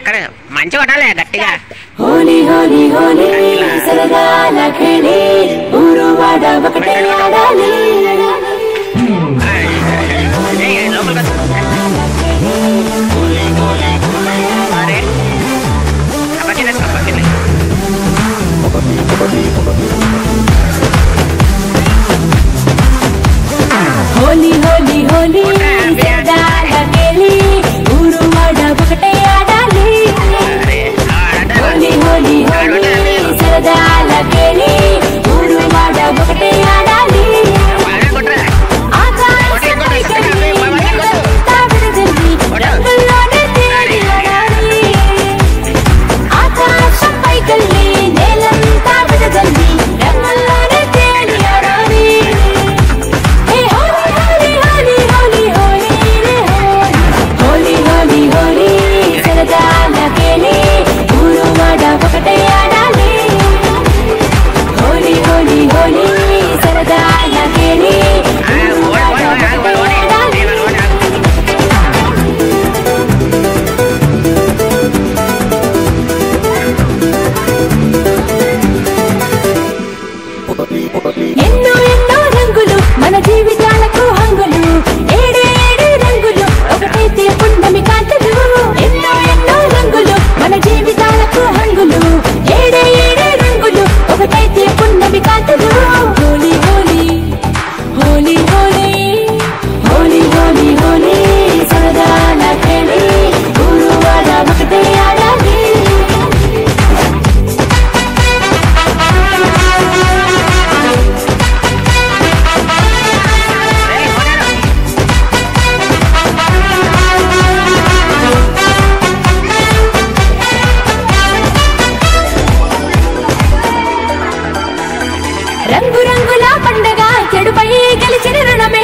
అక్కడ మంచి కొట్టాలి గట్టిగా. హోలీ హోలీ హోలీ సరదాల ఖేలి ఊరు వాడ ఒకటే ఆడాలి. హోలీ హోలీ హోలీ సరదాల ఖేలి ఊరు వాడ ఒకటే ఆడాలి. హోలీ హోలీ హోలీ సరదాల ఖేలి ఊరు వాడ ఒకటే ఆడాలి. ఆకాశంపై కెళ్ళి నెలంతా విరజల్లి రంగుల్లోనే తేలి ఆడాలి. ఆకాశంపై కెళ్ళి నెలంతా విరజల్లి రంగుల్లోనే తేలి ఆడాలి. హే హోలీ హోలీ హోలీ హోలీ హోలీ రే హోలీ హోలీ హోలీ సరదాల ఖేలి ఊరు వాడ ఒకటే ఆడాలి. హోలీ హోలీ హోలీ సరదాల ఖేలి ఊరు వాడ ఒకటే ఆడాలి. ఎన్నో ఎన్నో రంగులు మన జీవితాలకు హంగులు. ఏడే ఏడే రంగులు ఒకటైతే పున్నమి కాంతులు. ఎన్నో ఎన్నో రంగులు మన జీవితాలకు హంగులు. ఏడే ఏడే రంగులు ఒకటైతే పున్నమి కాంతులు. హోలీ హోలీ హోలీ హోలీ హోలీ హోలీ హోలీ సరదాల ఖేలి ఊరు వాడ ఒకటే ఆడాలి. రంగు రంగుల పండగ చెడుపై గెలిచిన రుణమే